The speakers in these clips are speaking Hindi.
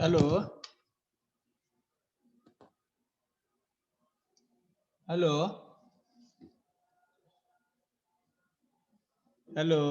Hello hello hello.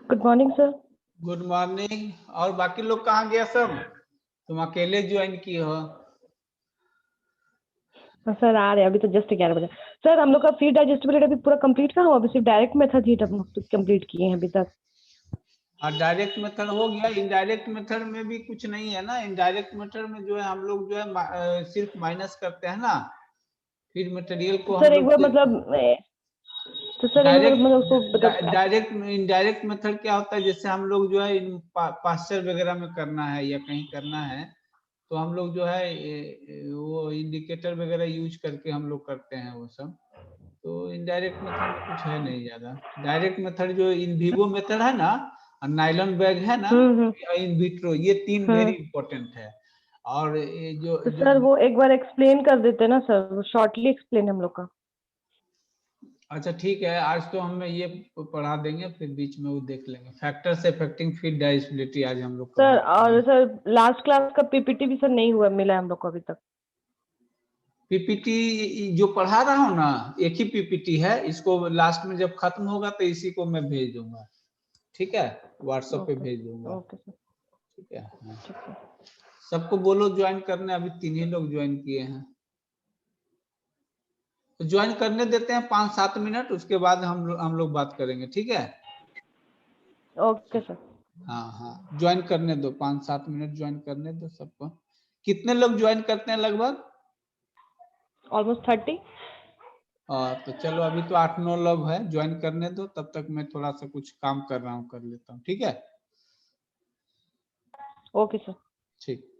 Good morning sir. Good morning. और बाकी लोग कहाँ गया सब? तुम अकेले ज्वाइन की हो? सर आ रहे हैं, अभी तो जस्ट 11 बजे। सर हम लोग का फीड डाइजेस्टिबिलिटी अभी पूरा कंप्लीट कहाँ हुआ? अभी सिर्फ डायरेक्ट मेथड ही हम लोग कंप्लीट किए हैं अभी तक। और डायरेक्ट मेथड हो गया। इनडायरेक्ट मेथड में भी कुछ नहीं है ना। इनडायरेक्ट मेथड में जो है हम लोग जो है सिर्फ माइनस करते हैं ना, फिर मटेरियल को हम सर एक लोग बार मतलब तो सर एक बार डायरेक्ट मतलब उसको मतलब डायरेक्ट इनडायरेक्ट मेथड क्या होता है, जैसे हम लोग जो है पास्चर वगैरह में करना है या कहीं करना है तो हम लोग जो है वो इंडिकेटर वगैरह यूज करके हम लोग करते हैं वो सब। तो इनडायरेक्ट मेथड में कुछ है नहीं ज्यादा। डायरेक्ट मेथड जो इन विवो मेथड है ना, और नाइलॉन बैग है ना, हम्म इन विट्रो, ये तीन वेरी हम्म इंपॉर्टेंट है। और ये जो तो जो सर वो एक बार एक्सप्लेन कर देते ना सर, वो शॉर्टली एक्सप्लेन हम लोग का। अच्छा ठीक है, आज तो हम ये पढ़ा देंगे, फिर बीच में वो देख लेंगे। फैक्टर्स अफेक्टिंग फीड डाइजेस्टिबिलिटी आज हम लोग सर कवर और करेंगे। सर लास्ट क्लास का पीपीटी भी सर नहीं हुआ, मिला है हम लोग को अभी तक। पीपीटी जो पढ़ा रहा हूँ ना, एक ही पीपीटी है। इसको लास्ट में जब खत्म होगा तो इसी को मैं भेज दूंगा। ठीक है, व्हाट्सएप पे ओके भेज दूंगा। Okay sir. ठीक है, हाँ। ठीक है। सबको बोलो ज्वाइन करने। अभी 3 ही लोग ज्वाइन किए हैं तो ज्वाइन करने देते हैं 5-7 मिनट, उसके बाद हम लोग बात करेंगे। ठीक है, ओके सर। हाँ हाँ, ज्वाइन करने दो, 5-7 मिनट ज्वाइन करने दो सबको। कितने लोग ज्वाइन करते हैं लगभग? ऑलमोस्ट 30। तो चलो, अभी तो 8-9 लोग हैं। ज्वाइन करने दो, तब तक मैं थोड़ा सा कुछ काम कर रहा हूँ, कर लेता हूँ। ठीक है, ओके सर। ठीक।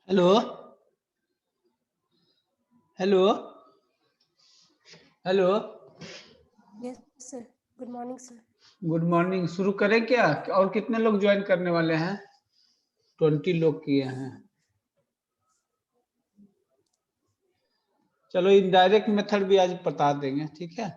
Hello hello hello. Yes sir, good morning sir. Good morning. शुरू करें क्या? और कितने लोग ज्वाइन करने वाले हैं? 20 लोग किए हैं। चलो इनडायरेक्ट मेथड भी आज बता देंगे, ठीक है।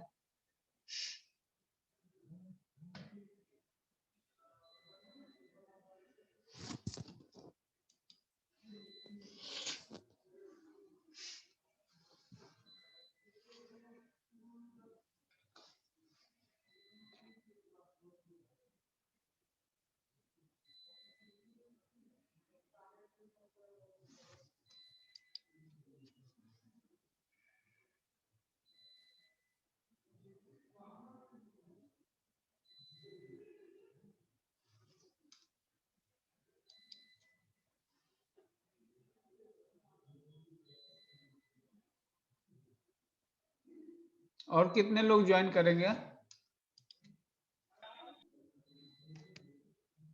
और कितने लोग ज्वाइन करेंगे?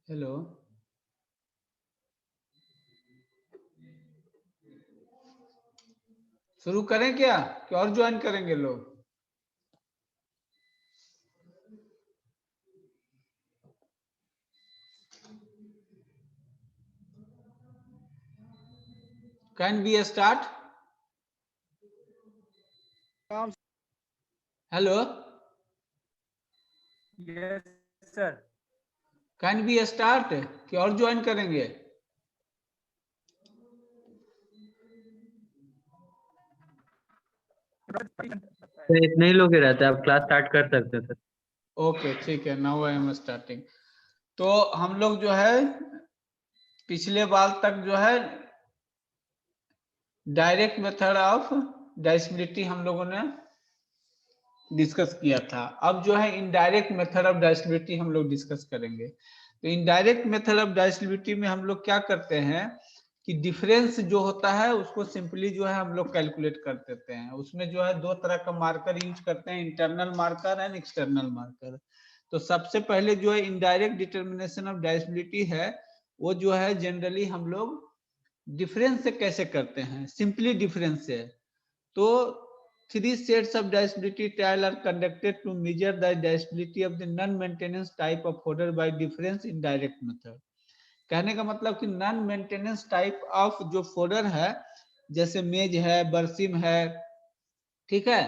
हेलो शुरू करें क्या कि और ज्वाइन करेंगे लोग? Can be start? Hello yes sir. Can be start कि और ज्वाइन करेंगे? इतने ही लोग ही रहते हैं, आप क्लास स्टार्ट कर सकते हैं सर। ओके ठीक है, नाउ आई एम स्टार्टिंग। तो हम लोग जो है पिछले बार तक जो है डायरेक्ट मेथड ऑफ डाइसिबिलिटी हम लोगों ने डिस्कस किया था। अब जो है इनडायरेक्ट मेथड ऑफ डाइसिबिलिटी हम लोग डिस्कस करेंगे। तो इनडायरेक्ट मेथड ऑफ डाइसिबिलिटी में हम लोग क्या करते हैं कि डिफरेंस जो होता है उसको सिंपली जो है हम लोग कैलकुलेट कर देते हैं। उसमें जो है दो तरह का मार्कर यूज करते हैं, internal marker and external marker. तो सबसे पहले जो है इनडायरेक्ट डिटर्मिनेशन ऑफ डाइसिबिलिटी है वो जो है जनरली हम लोग डिफरेंस से कैसे करते हैं, सिंपली डिफरेंस से। तो 3 sets of divisibility trial are conducted to measure the divisibility of the non-maintenance type of fodder by difference in direct method। कहने का मतलब कि नॉन मेंटेनेंस टाइप ऑफ जो फोडर है, जैसे मेज है, बरसिम है, ठीक है।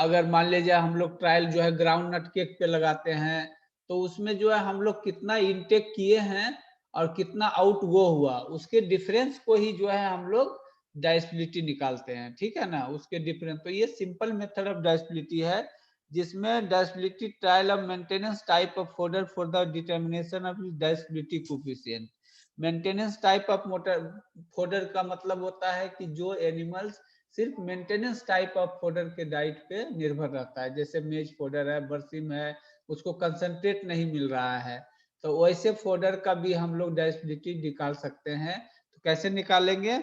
अगर मान लीजिए हम लोग ट्रायल जो है ग्राउंड नट केक पे लगाते हैं, तो उसमें जो है हम लोग कितना इनटेक किए हैं और कितना आउट गो हुआ, उसके डिफरेंस को ही जो है हम लोग डाइसिबिलिटी निकालते हैं, ठीक है ना। उसके डिफरेंस, तो ये सिंपल मेथड ऑफ डाइसिबिलिटी है जिसमें digestibility trial of maintenance type of fodder for the determination of digestibility coefficient. Maintenance type of motor fodder का मतलब होता है कि जो एनिमल्स सिर्फ मेंटेनेंस टाइप ऑफ फोडर के डाइट पे निर्भर रहता है, जैसे मेज फोडर है, बरसिम है, उसको कंसंट्रेट नहीं मिल रहा है, तो वैसे फोडर का भी हम लोग डाइसिबिलिटी निकाल सकते हैं। तो कैसे निकालेंगे?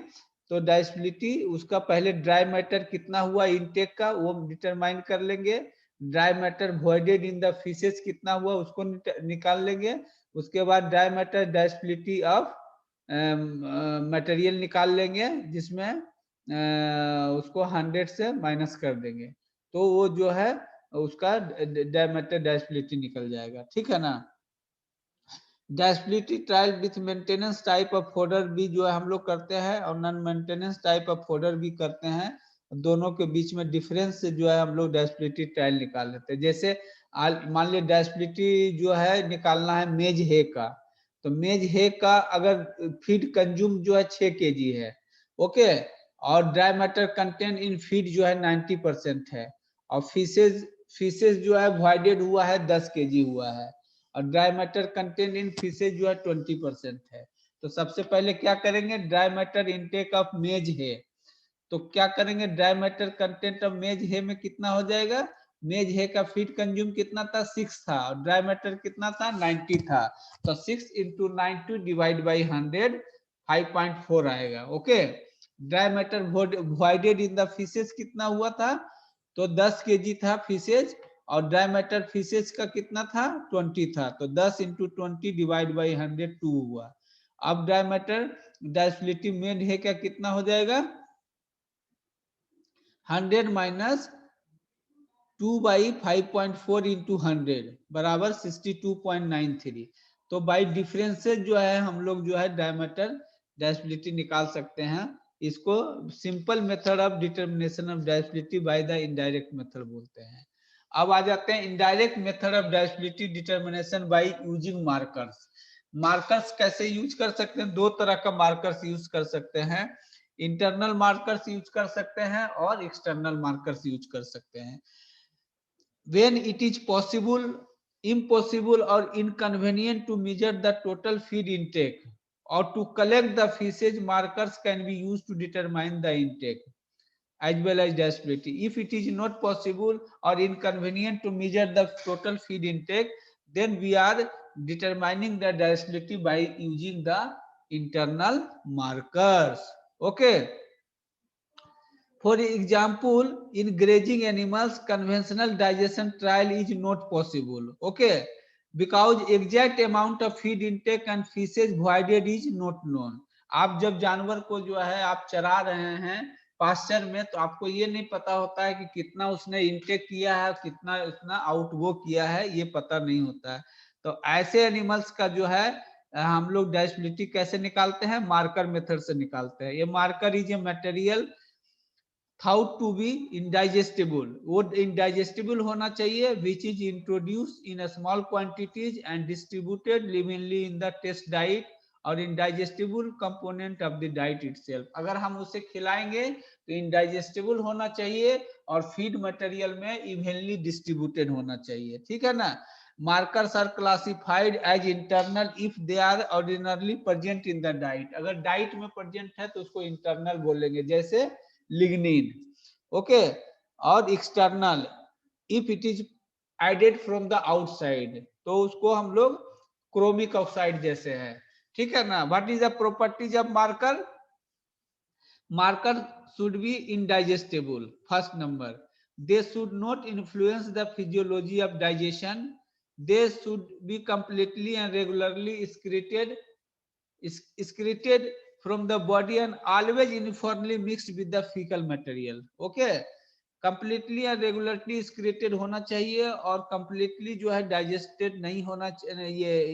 तो डाइसिबिलिटी उसका पहले ड्राई मैटर कितना हुआ इनटेक का वो डिटरमाइन कर लेंगे, dry matter voided in the faeces कितना हुआ उसको निकाल लेंगे, उसके बाद ड्राई मैटर डाइसिबिलिटी ऑफ मटेरियल निकाल लेंगे जिसमें उसको 100 से माइनस कर देंगे, तो वो जो है उसका डायमीटर डाइसिबिलिटी निकल जाएगा, ठीक है ना। Digestibility trial with maintenance type of fodder भी जो है हम लोग करते हैं और non maintenance type of fodder भी करते हैं। दोनों के बीच में डिफरेंस से जो है हम लोग डाइसिबिलिटी ट्रायल निकाल लेते हैं। जैसे मान लीजिए डाइसिबिलिटी जो है निकालना है मेज हे का, तो मेज हे का अगर फीड कंज्यूम जो है 6 kg है, ओके, और dry matter content in feed जो है 90% है, और फीसेज जो है वॉइडेड हुआ है 10 kg हुआ है, और dry matter content in fishes जो है 20% है। तो सबसे पहले क्या करेंगे, ड्राई मैटर इनटेक ऑफ मेज है, तो क्या करेंगे, ड्राई मैटर कंटेंट ऑफ मेज है में कितना हो जाएगा, मेज है का फीड कंज्यूम कितना था 6 था, और ड्राई मैटर कितना था 90 था, तो 6 into 90 डिवाइड बाई 100 5.4 आएगा, okay. Dry matter voided in the fishes कितना हुआ था, तो 10 kg था फिशेज, और ड्राई मैटर फिशेज का कितना था 20 था, तो 10 into 20 डिवाइड बाई 100 2 हुआ। अब ड्राई मैटर डाइस्टिलिटी मेड है क्या, कितना हो जाएगा 100 माइनस 2/5.4 इंटू 100 बराबर 62.93। तो बाई डिफरेंसेस जो है हम लोग जो है डायमीटर डाइस्टिलिटी निकाल सकते हैं। इसको simple method of determination of digestibility by the indirect method बोलते हैं। अब आ जाते हैं indirect method of digestibility determination by using markers. Markers कैसे यूज कर सकते हैं, दो तरह का मार्कर्स यूज कर सकते हैं। इंटरनल मार्कर्स यूज कर सकते हैं और एक्सटर्नल मार्कर्स यूज कर सकते हैं। When it is possible, impossible or inconvenient to measure the total feed intake or to collect the feces, markers can be used to determine the intake as well as displayability. If it is not possible or inconvenient to measure the total feed intake, then we are determining the displayability by using the internal markers. Okay. For example, in grazing animals, conventional digestion trial is not possible. Okay, because exact amount of feed intake and feces voided is not known. आप जब जानवर को जो है आप चरा रहे हैं पास्चर में, तो आपको ये नहीं पता होता है कि कितना उसने इंटेक किया है, कितना उसने आउट गो किया है, ये पता नहीं होता है। तो ऐसे एनिमल्स का जो है हम लोग डाइस्टिलिटी कैसे निकालते हैं, मार्कर मेथड से निकालते हैं। ये marker is a material thought to be indigestible, वो indigestible होना चाहिए, which is introduced in a small quantities and distributed evenly in the test diet और indigestible component of the diet itself। अगर हम उसे खिलाएंगे तो indigestible होना चाहिए और feed material में evenly distributed होना चाहिए, ठीक है ना। Markers are classified as internal if they are ordinarily present in the diet। अगर डाइट में प्रेजेंट है तो उसको इंटरनल बोलेंगे, जैसे लिग्निन। ओके, और external if it is added from the outside, तो उसको हम लोग क्रोमिक ऑक्साइड जैसे है, ठीक है ना। What is the properties of marker, marker should be indigestible. First number, they should not influence the physiology of digestion, they should be completely and regularly excreted from the body and always uniformly mixed with the fecal material। okay, completely and regularly excreted होना चाहिए और completely जो है digested नहीं होना, ये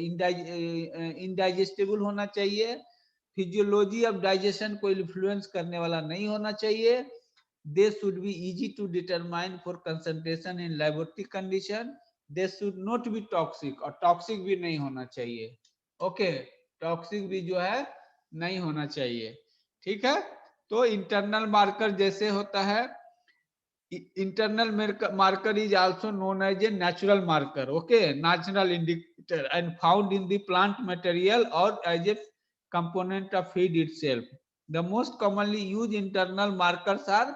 indigestible होना चाहिए, फिजियोलॉजी ऑफ डाइजेशन को इन्फ्लुएंस करने वाला नहीं होना चाहिए। They should be easy to determine for concentration in laboratory condition, they should not be toxic, और टॉक्सिक भी नहीं होना चाहिए। ओके, टॉक्सिक भी जो है नहीं होना चाहिए, ठीक है। तो इंटरनल मार्कर जैसे होता है, internal marker is also known as a natural marker. Okay, natural indicator and found in the plant material और as a component of feed itself. The most commonly use internal markers are,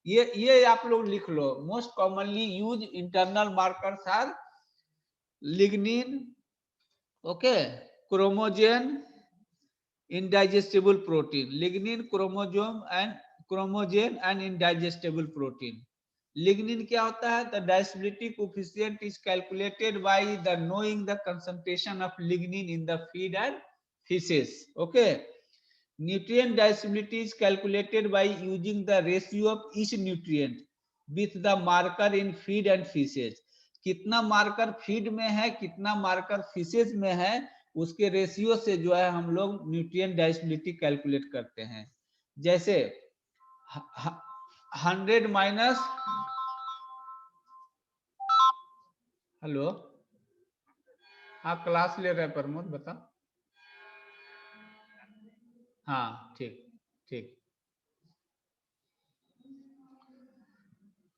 ये आप लोग लिख लो, most commonly use internal markers are lignin, okay, chromogen, indigestible protein, lignin, chromogen and indigestible protein। lignin क्या होता है, the digestibility coefficient is calculated by the knowing the concentration of lignin in the feed and feces। okay, nutrient digestibility is calculated by using the ratio of each nutrient with the marker in feed and feces। कितना मार्कर फीड में है, कितना मार्कर फीसेज में है, उसके रेशियो से जो है हम लोग न्यूट्रिएंट डाइजेस्टिबिलिटी कैलकुलेट करते हैं। जैसे 100 माइनस, हेलो, हाँ क्लास ले रहे हैं प्रमोद, बता। हाँ ठीक ठीक,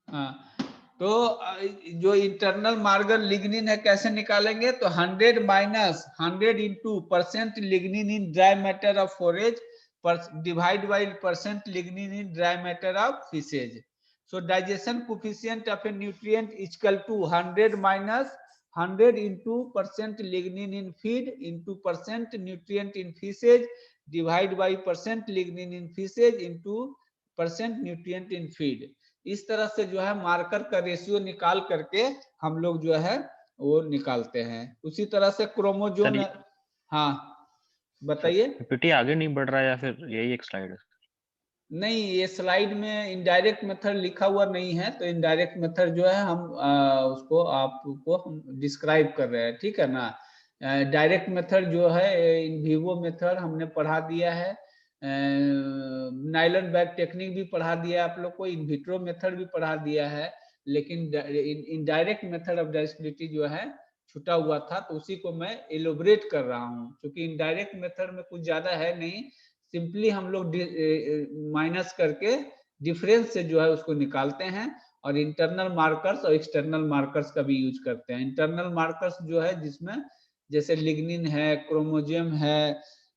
हाँ। तो जो इंटरनल मार्कर लिग्निन है कैसे निकालेंगे, तो 100 minus 100 into percent lignin in dry matter of forage divide by percent lignin in dry matter of faeces. So digestion coefficient of a nutrient is equal to 100 minus 100 into percent lignin in feed into percent nutrient in faeces divide by percent lignin in faeces into percent nutrient in feed. इस तरह से जो है मार्कर का रेशियो निकाल करके हम लोग जो है वो निकालते हैं। उसी तरह से क्रोमोजोम, हाँ बताइए। पीपीटी आगे नहीं बढ़ रहा है या फिर यही एक स्लाइड है? नहीं, ये स्लाइड में इनडायरेक्ट मेथड लिखा हुआ नहीं है, तो इनडायरेक्ट मेथड जो है हम उसको आपको हम डिस्क्राइब कर रहे हैं, ठीक है ना। डायरेक्ट मेथड जो है इन विवो मेथड हमने पढ़ा दिया है, नाइलर बैग टेक्निक भी पढ़ा दिया आप लोग को, इन विट्रो मेथड भी पढ़ा दिया है, लेकिन इनडायरेक्ट मेथड ऑफ डाइजेस्टिबिलिटी जो है छूटा हुआ था, तो उसी को मैं एलोबरेट कर रहा हूँ, क्योंकि इनडायरेक्ट मेथड में कुछ ज्यादा है नहीं, सिंपली हम लोग माइनस करके डिफरेंस से जो है उसको निकालते हैं, और इंटरनल मार्कर्स और एक्सटर्नल मार्कर्स का भी यूज करते हैं। इंटरनल मार्कर्स जो है जिसमें जैसे लिग्निन है, क्रोमोजेम है,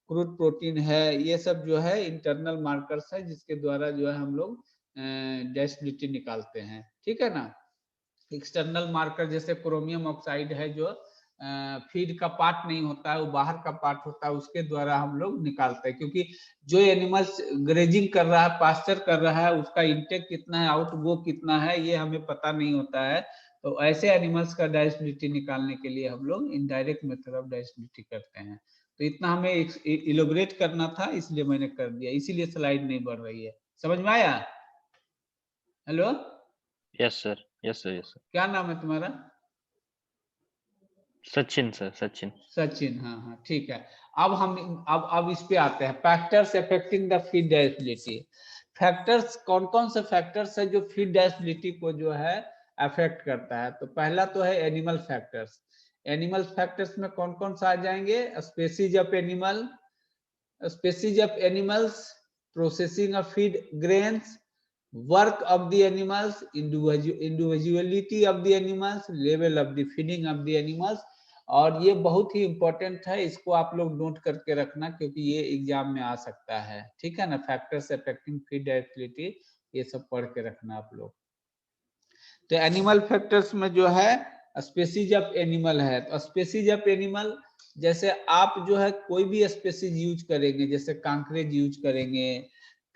क्रूड प्रोटीन है, ये सब जो है इंटरनल मार्कर्स है, जिसके द्वारा जो है हम लोग डाइजेस्टिबिलिटी निकालते हैं, ठीक है ना। एक्सटर्नल मार्कर जैसे क्रोमियम ऑक्साइड है, जो फीड का पार्ट नहीं होता है, वो बाहर का पार्ट होता है, उसके द्वारा हम लोग निकालते हैं, क्योंकि जो एनिमल्स ग्रेजिंग कर रहा है, पास्चर कर रहा है, उसका इंटेक कितना है, आउट गो कितना है, ये हमें पता नहीं होता है। तो ऐसे एनिमल्स का डाइजेस्टिबिलिटी निकालने के लिए हम लोग इनडायरेक्ट मेथड ऑफ डाइजेस्टिबिलिटी करते हैं। तो इतना हमें इलोबरेट करना था, इसलिए मैंने कर दिया, इसीलिए स्लाइड नहीं बढ़ रही है। समझ में आया? Hello, yes sir, yes sir, yes sir. क्या नाम है तुम्हारा? सचिन सर, सचिन। सचिन, हाँ हाँ, ठीक है। अब हम अब इस पे आते हैं, factors affecting the feed digestibility. Factors कौन कौन से फैक्टर्स है जो फीड डाइजेस्टिबिलिटी को जो है अफेक्ट करता है? तो पहला तो है एनिमल फैक्टर्स। एनिमल फैक्टर्स में कौन कौन सा आ जाएंगे? Species of animal, species of animals, processing of feed grains, work of the animals, individuality of the animals, level of the feeding of the animals। और ये बहुत ही इंपॉर्टेंट है, इसको आप लोग नोट करके रखना, क्योंकि ये एग्जाम में आ सकता है, ठीक है ना। फैक्टर्स अफेक्टिंग फीड डाइजेस्टिबिलिटी, ये सब पढ़ के रखना आप लोग। तो एनिमल फैक्टर्स में जो है स्पेसीज ऑफ एनिमल है, तो स्पेसीज ऑफ एनिमल जैसे आप जो है कोई भी स्पेसीज यूज करेंगे, जैसे कांकरेज यूज करेंगे,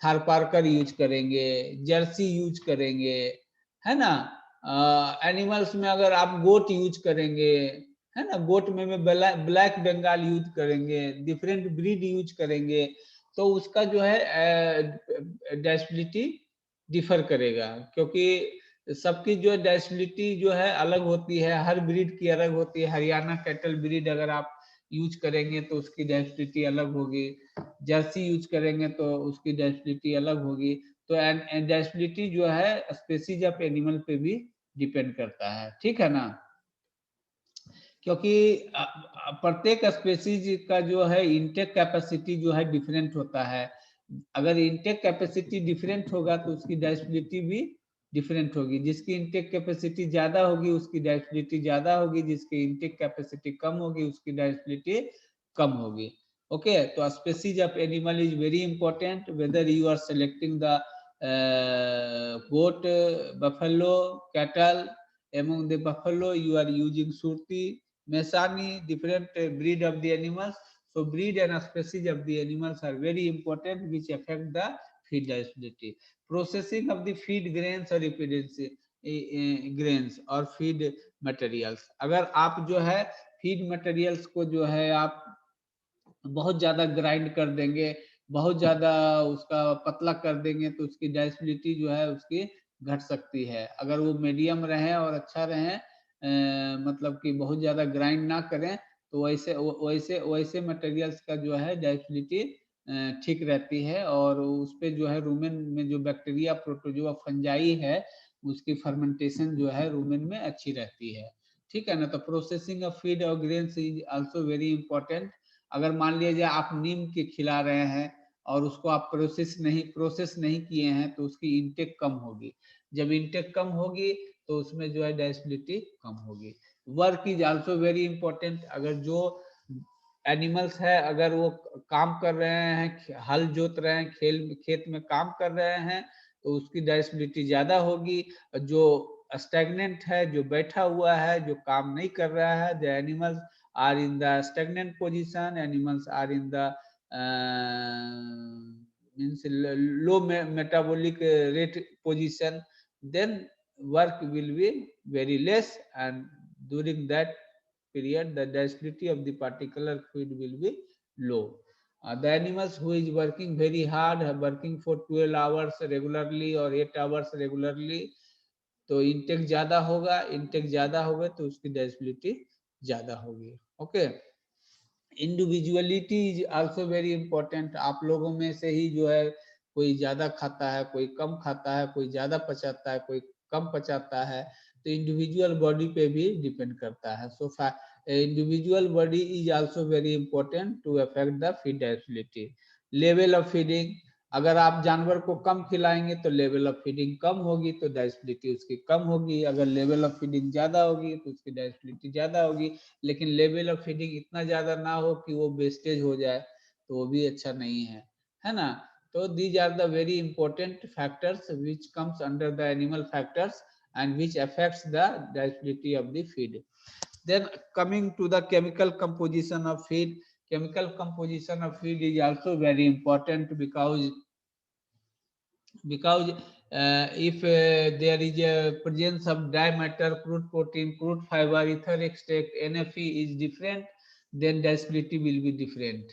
थारपारकर यूज करेंगे, जर्सी यूज करेंगे, है ना। एनिमल्स में अगर आप गोट यूज करेंगे, है ना, गोट में ब्लैक बंगाल यूज करेंगे, डिफरेंट ब्रीड यूज करेंगे, तो उसका जो है डाइजेस्टिबिलिटी डिफर करेगा, क्योंकि सबकी जो डाइजेस्टिबिलिटी जो है अलग होती है, हर ब्रीड की अलग होती है। हरियाणा कैटल ब्रीड अगर आप यूज करेंगे तो उसकी डाइजेस्टिबिलिटी अलग होगी, जर्सी यूज करेंगे तो उसकी डाइजेस्टिबिलिटी अलग होगी। तो डाइजेस्टिबिलिटी जो है स्पेसीज ऑफ एनिमल पे भी डिपेंड करता है, ठीक है ना। क्योंकि प्रत्येक स्पेसीज का जो है इंटेक कैपेसिटी जो है डिफरेंट होता है। अगर इंटेक कैपेसिटी डिफरेंट होगा तो उसकी डाइजेस्टिबिलिटी भी डिफरेंट होगी। जिसकी इंटेक कैपेसिटी ज्यादा होगी उसकी डाइजेस्टिबिलिटी ज्यादा होगी, जिसकी इंटेक कैपेसिटी कम होगी उसकी डाइजेस्टिबिलिटी कम होगी। ओके, तो species of animal is very important, whether you are selecting the goat, buffalo, cattle. Among the buffalo you are using Surti, Mesani, different breed of the animals. So breed and species of the animals are very important, which affect the feed digestibility. Processing of the feed grains or grains और feed materials। अगर आप जो है feed materials को जो है आप बहुत ज्यादा ग्राइंड कर देंगे, बहुत ज्यादा उसका पतला कर देंगे, तो उसकी डाइजेस्टिबिलिटी जो है उसकी घट सकती है। अगर वो मीडियम रहे और अच्छा रहे, मतलब कि बहुत ज्यादा ग्राइंड ना करें, तो वैसे वैसे वैसे मटेरियल्स का जो है डाइजेस्टिबिलिटी ठीक रहती है, और उस पे जो है रूमेन में जो बैक्टीरिया प्रोटोजोआ फंजाई है, उसकी फर्मेंटेशन जो है रूमेन में अच्छी रहती है, ठीक है ना। तो प्रोसेसिंग ऑफ फीड और grains is also very important. अगर मान लीजिए आप नीम के खिला रहे हैं और उसको आप प्रोसेस नहीं किए हैं, तो उसकी इंटेक कम होगी। जब इंटेक कम होगी तो उसमें जो है डाइजेस्टिबिलिटी कम होगी। Work is also very important. अगर जो एनिमल्स है, अगर वो काम कर रहे हैं, हल जोत रहे हैं, खेत में काम कर रहे हैं, तो उसकी डाइजेस्टिबिलिटी ज्यादा होगी। जो स्टैग्नेंट है, जो बैठा हुआ है, जो काम नहीं कर रहा है, the animals are in the stagnant position, animals are in the means low metabolic rate position, then work will be very less, and during that period the digestibility of the particular food will be low. The animals who is working very hard, working for 12 hours regularly or 8 hours regularly, तो इंटेक ज्यादा होगा, इंटेक ज्यादा होगा तो उसकी डाइजेस्टिबिलिटी ज्यादा होगी। Okay, individuality is also very important. आप लोगों में से ही जो है कोई ज्यादा खाता है, कोई कम खाता है, कोई ज्यादा पचाता है, कोई कम पचाता है, तो इंडिविजुअल बॉडी पे भी डिपेंड करता है। So individual body is also very important to affect the feed digestibility. Level of feeding, अगर आप जानवर को कम खिलाएंगे तो लेवल ऑफ फीडिंग कम होगी, तो डाइजेस्टिबिलिटी उसकी कम होगी। अगर लेवल ऑफ फीडिंग ज्यादा होगी तो उसकी डाइजेस्टिबिलिटी ज्यादा होगी। लेकिन लेवल ऑफ फीडिंग इतना ज्यादा ना हो कि वो वेस्टेज हो जाए, तो वो भी अच्छा नहीं है ना। तो these are the very important factors which comes under the animal factors and which affects the digestibility of the feed. Then coming to the chemical composition of feed, chemical composition of feed is also very important because if there is a presence of dry matter, crude protein, crude fiber, ether extract, NFE is different, then digestibility will be different.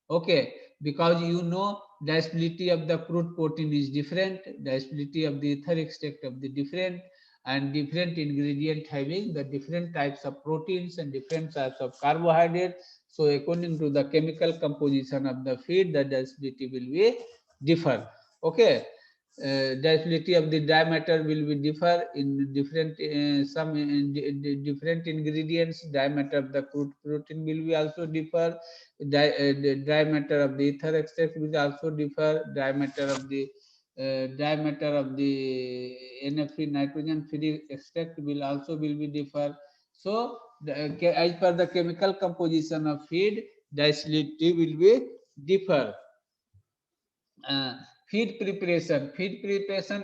Okay, because you know digestibility of the crude protein is different, digestibility of the ether extract of the different, and different ingredient having the different types of proteins and different types of carbohydrates. So according to the chemical composition of the feed, the digestibility will be differ. Okay, digestibility of the dry matter will be differ in different some different ingredients. Dry matter of the crude protein will be also differ. The dry matter of the ether extract will also differ. Dry matter of the NFE, nitrogen free extract, will also will be differ. So as per the chemical composition of feed, digestibility will be differ. Feed preparation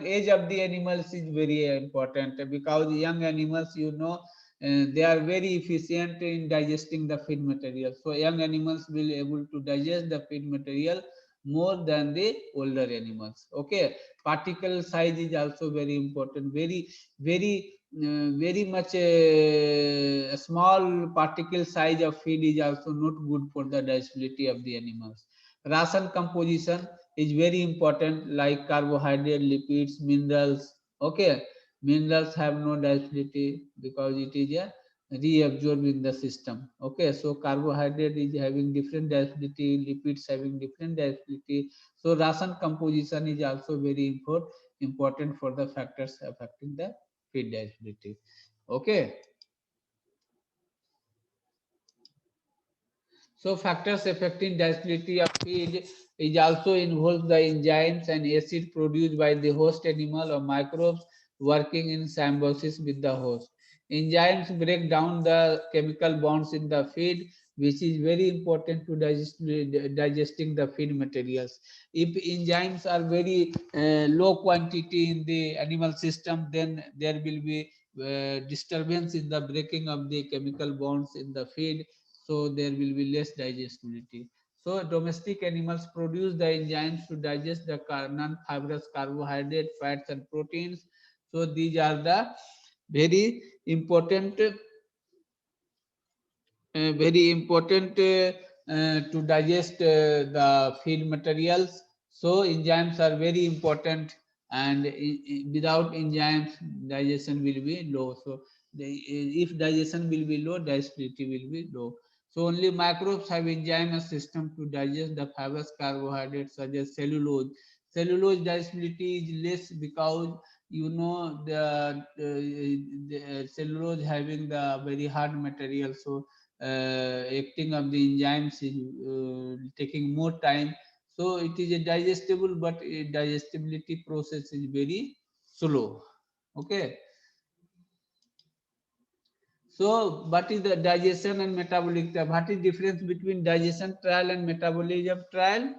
age of the animals is very important, because young animals, you know, they are very efficient in digesting the feed material. So young animals will able to digest the feed material more than the older animals. Okay, particle size is also very important. Very much a small particle size of feed is also not good for the digestibility of the animals. Ration composition is very important, like carbohydrate, lipids, minerals. Okay, minerals have no digestibility because it is a reabsorbed in the system. Okay, so carbohydrate is having different digestibility, lipids having different digestibility. So ration composition is also very important for the factors affecting the feed digestibility. Okay, so factors affecting digestibility of feed is also involves the enzymes and acid produced by the host animal or microbes working in symbiosis with the host. Enzymes break down the chemical bonds in the feed, which is very important to digesting the feed materials. If enzymes are very low quantity in the animal system, then there will be disturbance in the breaking of the chemical bonds in the feed, so there will be less digestibility. So domestic animals produce the enzymes to digest the non-fibrous carbohydrate, fats and proteins. So these are the very important to digest the feed materials. So enzymes are very important, and without enzymes digestion will be low. So if digestion will be low, digestibility will be low. So only microbes have enzyme system to digest the fibrous carbohydrates such as cellulose. Cellulose digestibility is less because, you know, the cellulose having the very hard material. So acting of the enzymes is taking more time. So it is a digestible, but a digestibility process is very slow. Okay. So what is the digestion and metabolic trial? What is difference between digestion trial and metabolism trial?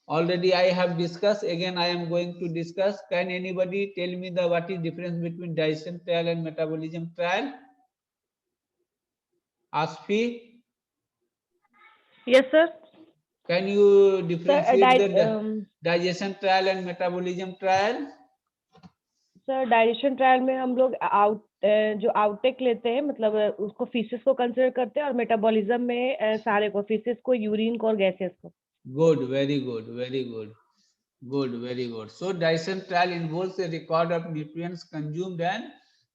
Already I have discussed. Again, I am going to discuss. Can anybody tell me the what is difference between digestion trial and metabolism trial? Asfi, Yes, sir. can you Sir, differentiate the digestion trial and metabolism trial? Sir digestion trial में हम लोग जो आउटटेक लेते हैं, मतलब उसको फीसेस को कंसिडर करते हैं, और मेटाबॉलिज्म में सारे को, फीसेस को, यूरिन को और गैसेस को। Good, very good, very good. Good, very good. So digestion trial involves a record of nutrients consumed and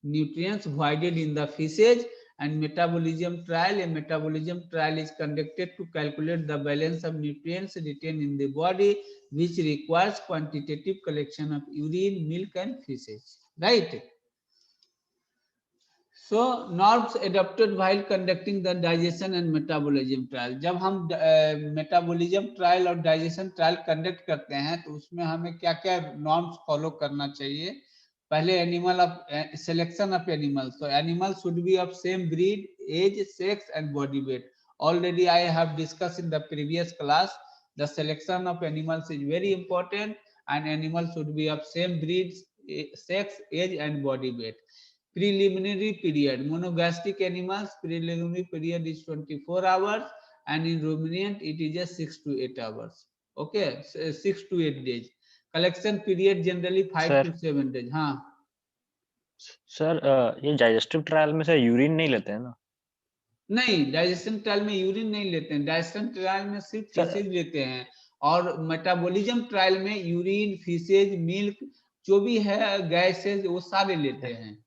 nutrients voided in the feces, and metabolism trial. A metabolism trial is conducted to calculate the balance of nutrients retained in the body, which requires quantitative collection of urine, milk, and feces. Right? So norms adopted while conducting the digestion and metabolism trial. जब हम मेटाबॉलिज्म ट्रायल और डाइजेशन ट्रायल कंडक्ट करते हैं तो उसमें हमें क्या क्या नॉर्म्स फॉलो करना चाहिए. पहले animal of selection of animal. तो animal should be of same breed, age, sex and body weight. Already I have discussed in the previous class. The selection of animals is very important, and animals should be of same breed, sex, age, and body weight. Preliminary period. Monogastric animals, preliminary period is 24 hours, and in ruminant it is just 6 to 8 hours. Okay, 6 to 8 days. Collection period generally 5 Sir. to 7 days. हाँ सर ये डाइजेस्टिव ट्रायल में से यूरिन नहीं लेते हैं ना? नहीं, डाइजेशन ट्रायल में यूरिन नहीं लेते हैं. डाइजेशन ट्रायल में सिर्फ Sir. फीसेज लेते हैं, और मेटाबॉलिज्म ट्रायल में यूरिन, फीसेज, मिल्क जो भी है, गैसेज, वो सारे लेते हैं.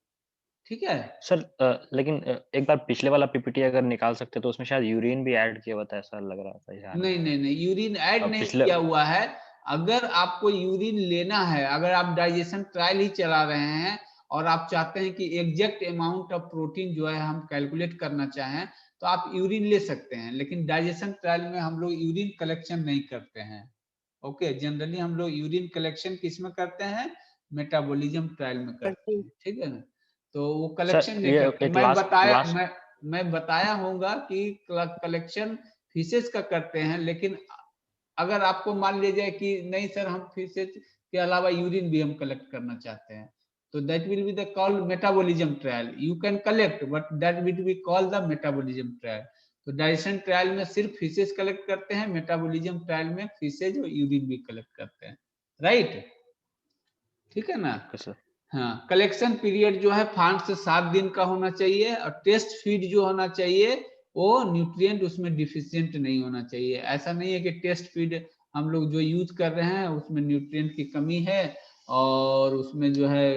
ठीक है सर लेकिन एक बार पिछले वाला पीपीटी अगर निकाल सकते तो उसमें शायद यूरिन भी ऐड किया हुआ था, ऐसा लग रहा था यार. नहीं नहीं नहीं, यूरिन ऐड अब नहीं पिछले- किया हुआ है. अगर आपको यूरिन लेना है, अगर आप डाइजेशन ट्रायल ही चला रहे हैं और आप चाहते हैं कि एग्जैक्ट अमाउंट ऑफ प्रोटीन जो है हम कैलकुलेट करना चाहें, तो आप यूरिन ले सकते हैं. लेकिन डाइजेशन ट्रायल में हम लोग यूरिन कलेक्शन नहीं करते हैं. ओके, जनरली हम लोग यूरिन कलेक्शन किस में करते हैं? मेटाबॉलिज्म ट्रायल में करते हैं. ठीक है ना? तो वो कलेक्शन नहीं ये करते. एक मैं last- बताया last- मैं बताया होगा कि कलेक्शन फीसेस का करते हैं, लेकिन अगर आपको मान लिया जाए कि नहीं सर, हम फीसेस के अलावा यूरिन भी हम कलेक्ट करना चाहते हैं, तो that will be the called metabolism trial. You can collect, but that will be called the metabolism trial. तो डाइजेशन ट्रायल में सिर्फ फीसेस कलेक्ट करते हैं, मेटाबॉलिज्म ट्रायल में फीसेज और यूरिन भी कलेक्ट करते हैं. राइट? ठीक है ना? सर हाँ, कलेक्शन पीरियड जो है 5 से 7 दिन का होना चाहिए, और टेस्ट फीड जो होना चाहिए वो न्यूट्रिएंट उसमें डिफिशिएंट नहीं होना चाहिए. ऐसा नहीं है कि टेस्ट फीड हम लोग जो यूज कर रहे हैं उसमें न्यूट्रिएंट की कमी है और उसमें जो है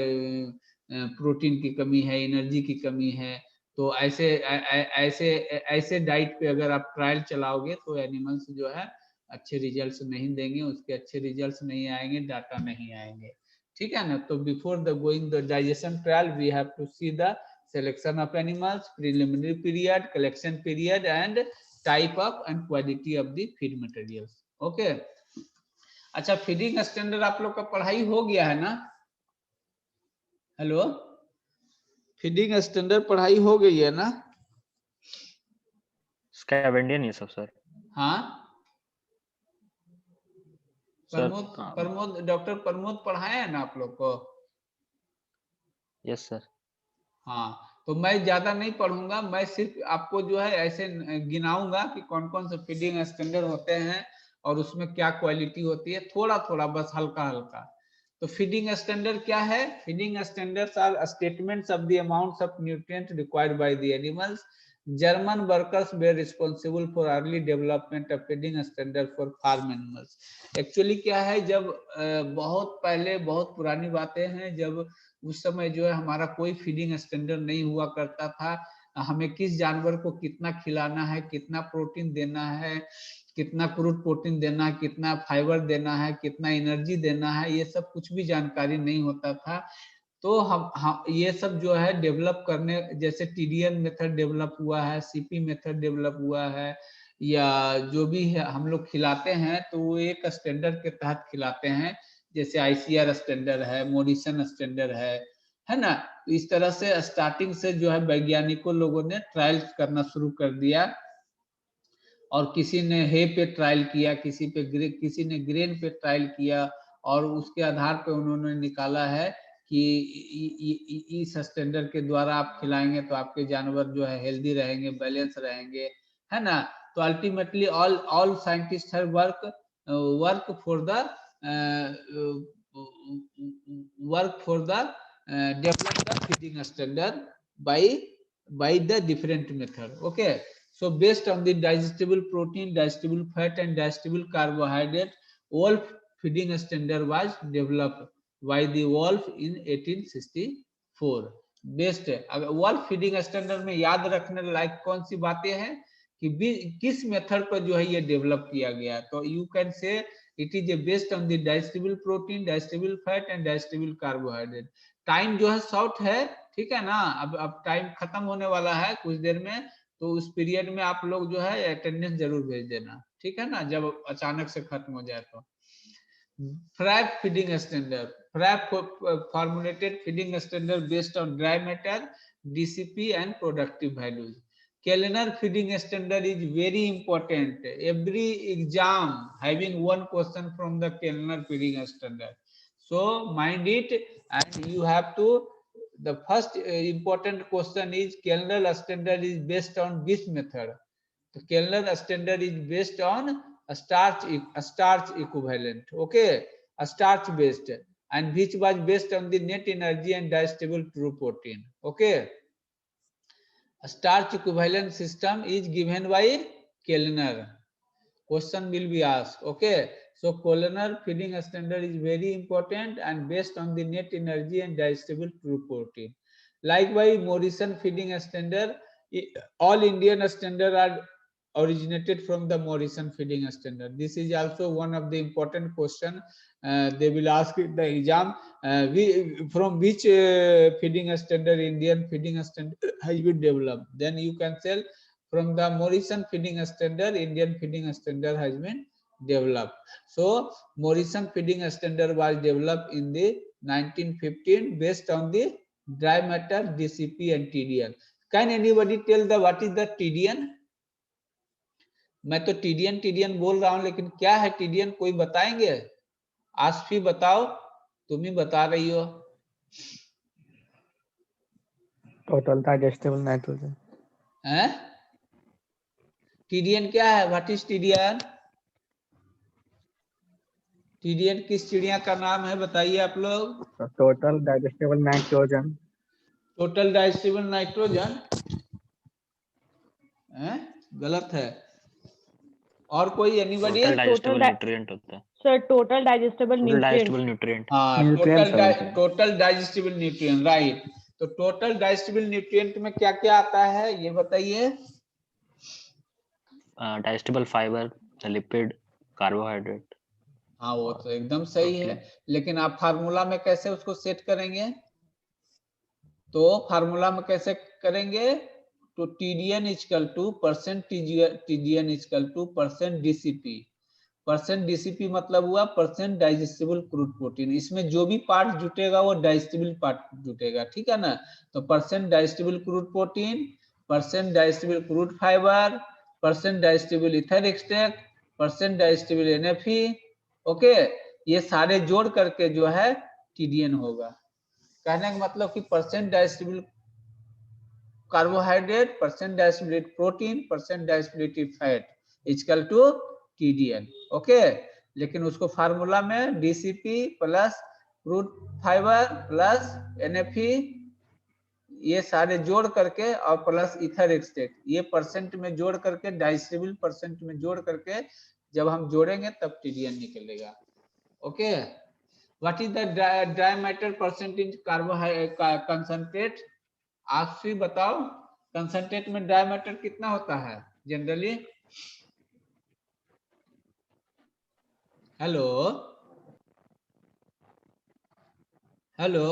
प्रोटीन की कमी है, एनर्जी की कमी है. तो ऐसे ऐसे ऐसे डाइट पे अगर आप ट्रायल चलाओगे तो एनिमल्स जो है अच्छे रिजल्ट्स नहीं देंगे, उसके अच्छे रिजल्ट्स नहीं आएंगे, डाटा नहीं आएंगे. ठीक है ना? तो before the going the digestion trial we have to see the selection of animals, preliminary period, collection period, and type of and quality of the feed materials. Okay. अच्छा, फीडिंग स्टैंडर्ड आप लोग का पढ़ाई हो गया है ना? हेलो, फीडिंग स्टैंडर्ड पढ़ाई हो गई है ना? स्कैवेंडियन ये सब सर. हाँ, सर प्रमोद डॉक्टर प्रमोद पढ़ाए हैं ना आप लोग को? Yes sir. हाँ, तो मैं ज्यादा नहीं पढ़ूंगा, मैं सिर्फ आपको जो है ऐसे गिनाऊंगा कि कौन कौन से फीडिंग स्टैंडर्ड होते हैं और उसमें क्या क्वालिटी होती है, थोड़ा थोड़ा बस, हल्का हल्का. तो फीडिंग स्टैंडर्ड क्या है? Feeding standards are statements of the amounts of nutrient required by the animals. German workers were responsible for early development of feeding standard for farm animals. Actually क्या है, जब बहुत पहले, बहुत पुरानी बातें हैं, जब उस समय जो है हमारा कोई फीडिंग स्टैंडर्ड नहीं हुआ करता था. हमें किस जानवर को कितना खिलाना है, कितना प्रोटीन देना है, कितना क्रूड प्रोटीन देना है, कितना फाइबर देना है, कितना एनर्जी देना है, ये सब कुछ भी जानकारी नहीं होता था. तो हम ये सब जो है डेवलप करने, जैसे टीडीएन मेथड डेवलप हुआ है, सीपी मेथड डेवलप हुआ है, या जो भी है हम लोग खिलाते हैं तो वो एक स्टैंडर्ड के तहत खिलाते हैं. जैसे आईसीआर स्टैंडर्ड है, मोरिसन स्टैंडर्ड है ना? तो इस तरह से स्टार्टिंग से जो है वैज्ञानिकों लोगों ने ट्रायल करना शुरू कर दिया, और किसी ने हे पे ट्रायल किया, किसी ने ग्रेन पे ट्रायल किया, और उसके आधार पे उन्होंने निकाला है कि इस स्टैंडर्ड के द्वारा आप खिलाएंगे तो आपके जानवर जो है हेल्दी रहेंगे, बैलेंस रहेंगे, है ना? तो ultimately all scientist have work for the develop the feeding standard by the different method. Okay. So based on the digestible protein, digestible fat and digestible carbohydrate, Wolf feeding standard was developed by the Wolf in 1864. Best अगर वॉल्फ फीडिंग स्टैंडर्ड में याद रखने लायक कौन सी बातें हैं कि किस मेथड पर जो है ये डेवलप किया गया, तो you can say it is based on the digestible protein, digestible fat and digestible carbohydrate. Time जो है शॉर्ट है, ठीक है ना, अब टाइम खत्म होने वाला है कुछ देर में, तो उस पीरियड में आप लोग जो है अटेंडेंस जरूर भेज देना, ठीक है ना, जब अचानक से खत्म हो जाए तो। Frap feeding standard, frap formulated feeding standard based on dry matter, DCP and productive values. Kellner feeding standard is very important. Every exam having one question from the Kellner feeding standard, so mind it, and you have to, the first important question is Kellner standard is based on which method? The Kellner standard is based on a starch equivalent, okay, a starch based, and which was based on the net energy and digestible true protein, okay. A starch equivalent system is given by Kellner. Question will be asked, okay. So Kellner feeding standard is very important and based on the net energy and digestible true protein. Likewise, Morrison feeding standard, all Indian standard are originated from the Morrison feeding standard. This is also one of the important question they will ask in the exam. From which feeding standard Indian feeding standard has been developed? Then you can tell from the Morrison feeding standard, Indian feeding standard has been developed. So Morrison feeding standard was developed in the 1915 based on the dry matter, DCP and TDN. Can anybody tell the what is the TDN? मैं तो टीडीएन बोल रहा हूं, लेकिन क्या है टीडीएन, कोई बताएंगे? आसफी बताओ, तुम ही बता रही हो। Total digestible nitrogen. हैं? टीडीएन क्या है? What is TDN? टीडीएन किस चिड़िया का नाम है, बताइए आप लोग। Total digestible nitrogen. Total digestible nitrogen गलत है। और कोई एनीबॉडी? टोटल डाइजेस्टेबल न्यूट्रिएंट होता है सर, टोटल डाइजेस्टेबल न्यूट्रिएंट। हाँ, टोटल डाइजेस्टेबल न्यूट्रिएंट, राइट। तो टोटल डाइजेस्टेबल न्यूट्रिएंट में क्या क्या आता है ये बताइए। Digestible fibre, lipid, carbohydrate. हाँ, वो तो एकदम सही है, लेकिन आप फार्मूला में कैसे उसको सेट करेंगे? तो फार्मूला में कैसे करेंगे? तो TDN equal two percent TDN equal two percent DCP। Percent DCP मतलब हुआ परसेंट डाइजेस्टिबल क्रूड प्रोटीन। इसमें जो भी पार्ट जुटेगा वो डाइजेस्टिबल पार्ट जुटेगा, ठीक है ना। तो percent digestible crude protein, percent digestible crude fibre, percent digestible ether extract, percent digestible NFE, okay, ये सारे जोड़ करके जो है TDN होगा। कहने का मतलब कि percent digestible carbohydrate, percent digestible protein, percent digestible fat equal to TDN, okay. लेकिन उसको फार्मूला में DCP plus crude fibre plus NFE ये सारे जोड़ करके और प्लस इथर एक्सट्रैक्ट, ये परसेंट में जोड़ करके, डाइजेस्टिबल परसेंट में जोड़ करके जब हम जोड़ेंगे तब TDN निकलेगा, okay. What is the dry matter percentage carbohydrate concentrate? आप भी बताओ, कंसंट्रेट में ड्राई मैटर कितना होता है जनरली? हेलो हेलो,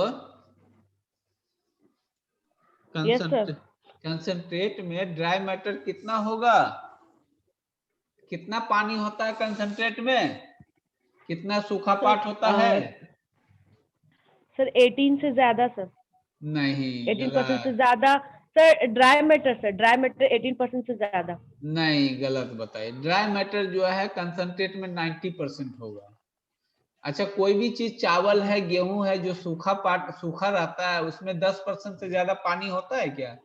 कंसंट्रेट में ड्राई मैटर कितना होगा? कितना पानी होता है कंसंट्रेट में? कितना सूखा पार्ट होता है? सर 18 से ज्यादा सर। नहीं, 18% से ज्यादा sir. Dry matter sir, dry matter 18% से ज्यादा। नहीं, गलत बताइए। ड्राई मैटर जो है कंसंट्रेट में 90% होगा। अच्छा, कोई भी चीज, चावल है, गेहूं है, जो सूखा रहता है, उसमें 10% से ज्यादा पानी होता है क्या?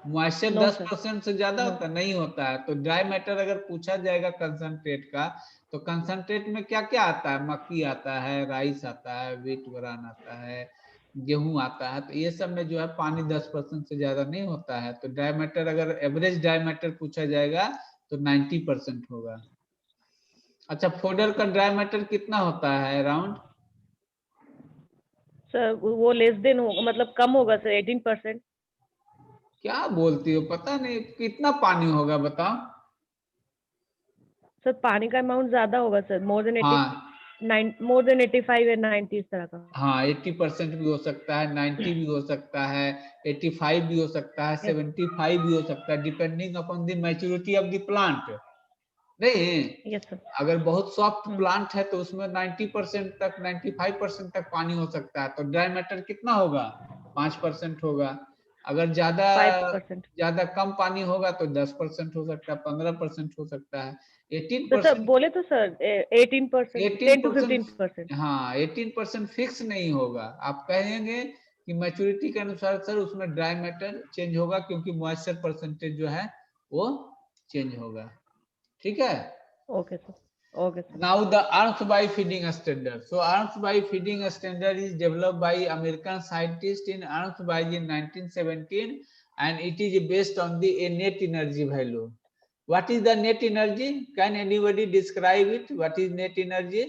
मॉइस्चर 10% से ज्यादा होता नहीं होता है। तो ड्राई मैटर अगर पूछा जाएगा कंसंट्रेट का, तो कंसंट्रेट में क्या क्या आता है? मक्की आता है, राइस आता है, व्हीट ब्रान आता है, गेहूं आता है, तो ये सब में जो है पानी 10% से ज्यादा नहीं होता है। तो ड्राई मैटर अगर एवरेज ड्राई मैटर पूछा जाएगा तो 90% होगा। अच्छा, फोडर का ड्राई मैटर कितना होता है अराउंड? सर वो लेस देन होगा, मतलब कम होगा सर, 18%। क्या बोलती हो, पता नहीं कितना पानी होगा बताओ। सर पानी का अमाउंट ज्यादा होगा सर, हाँ मोर देन 85 या 90 इस तरह का। हाँ, 80% भी हो सकता है, 90 भी हो सकता है, 85 भी हो सकता है, Yes, 75 भी हो सकता है, depending upon the maturity of the plant. नहीं, यस सर। अगर बहुत सॉफ्ट प्लांट है तो उसमें 90% तक, 95% तक पानी हो सकता है। तो ड्राई मैटर कितना होगा? 5% होगा। अगर ज्यादा 5%। ज्यादा कम पानी होगा तो 10% हो सकता है, 15% हो सकता है, तो सर 18%। बोले तो सर 18%, 10 to 15%। हाँ, 18% फिक्स नहीं होगा। आप कहेंगे कि मैच्योरिटी के अनुसार सर उसमें ड्राई मैटर चेंज होगा, क्योंकि मॉइस्चर परसेंटेज जो है वो चेंज होगा। ठीक है। Okay sir, okay sir. Now the earth-by feeding standard. So earth-by feeding standard is developed by American scientists in earth-by in 1917, and it is based on the net energy value. What is the net energy? Can anybody describe it? What is net energy?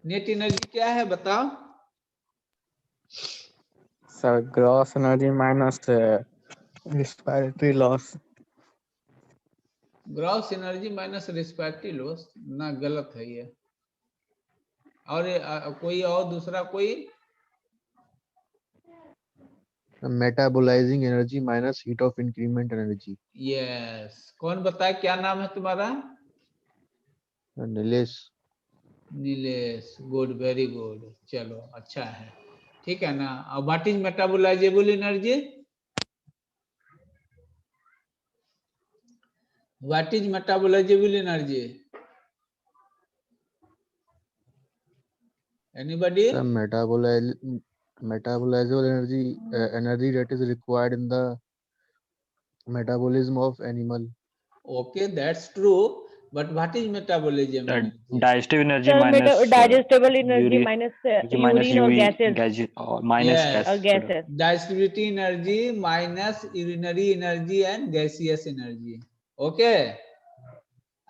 Net energy क्या है बताओ? Sir, gross energy minus respiratory loss. Gross energy minus respiratory loss ना, गलत है ये। और कोई और दूसरा कोई? Metabolizing energy minus heat of increment energy. Yes, कौन बताए, क्या नाम है तुम्हारा? Nilesh. Nilesh, good, very good, चलो अच्छा है, ठीक है ना। और what is metabolizable energy? What is metabolizable energy? Anybody? Sir metabolizable energy that is required in the metabolism of animal. Okay, that's true, but what is metabolism energy? Digestive energy sir minus digestible energy minus minus urine और गैसेस। Minus Yes. और gases. Digestibility energy minus urinary energy and gaseous energy. Okay,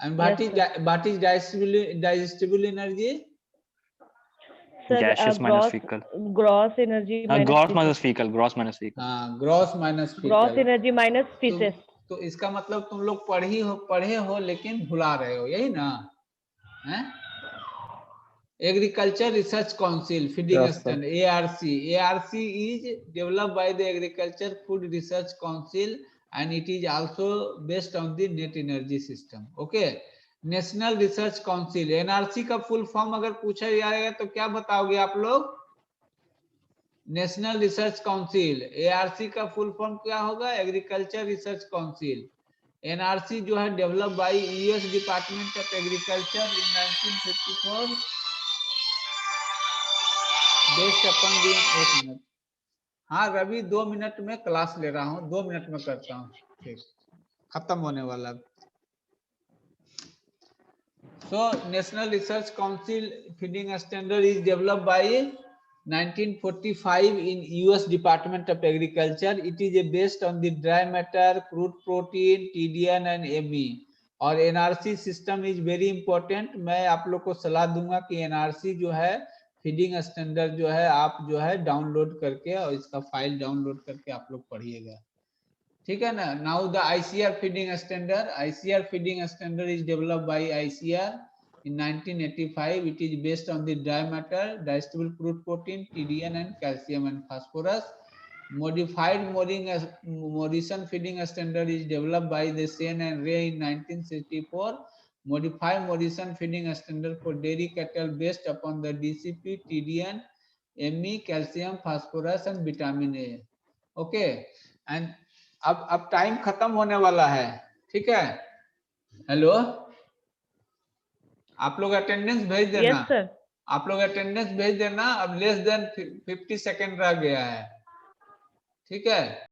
and Yes, sir. What is digestible energy? Sir gaseous minus faecal, gross energy gross minus faecal, gross minus faecal. हाँ, gross minus gross faecal. Energy minus faeces. तो इसका मतलब तुम लोग पढ़े हो लेकिन भुला रहे हो, यही ना है? Agriculture research council feeding Yes, sir. Standard, ARC is developed by the Agriculture Food Research Council, and it is also based on the net energy system. Okay, national research council, NRC का फुल फॉर्म अगर पूछा जाएगा तो क्या बताओगे आप लोग? National research council. ARC का फुल फॉर्म क्या होगा? Agriculture research council. NRC जो है develop by US department of agriculture in 1954, based upon the. एक मिनट, हाँ रवि, 2 मिनट में क्लास ले रहा हूँ, 2 मिनट में करता हूँ, ठीक, खत्म होने वाला। So national research council feeding standard is developed by 1945 in US Department of Agriculture. It is based on the dry matter, crude protein, TDN and ME. और NRC system is very important. मैं आप लोग को सलाह दूंगा कि NRC जो है फीडिंग स्टैंडर्ड जो है आप जो है डाउनलोड करके और इसका फाइल डाउनलोड करके आप लोग पढ़िएगा, ठीक है ना। Now the ICR feeding standard, ICR feeding standard is developed by ICR in 1985. It is based on the dry matter, digestible crude protein, TDN and calcium and phosphorus. Modified Morrison feeding standard is developed by the Sen and Ray in 1964. Modified Morrison feeding standard for dairy cattle based upon the DCP, TDN, Me, calcium, phosphorus and vitamin A. Okay, and अब टाइम खत्म होने वाला है, ठीक है। हेलो, आप लोग अटेंडेंस भेज देना। Yes sir. आप लोग अटेंडेंस भेज देना, अब लेस देन 50 सेकेंड रह गया है, ठीक है।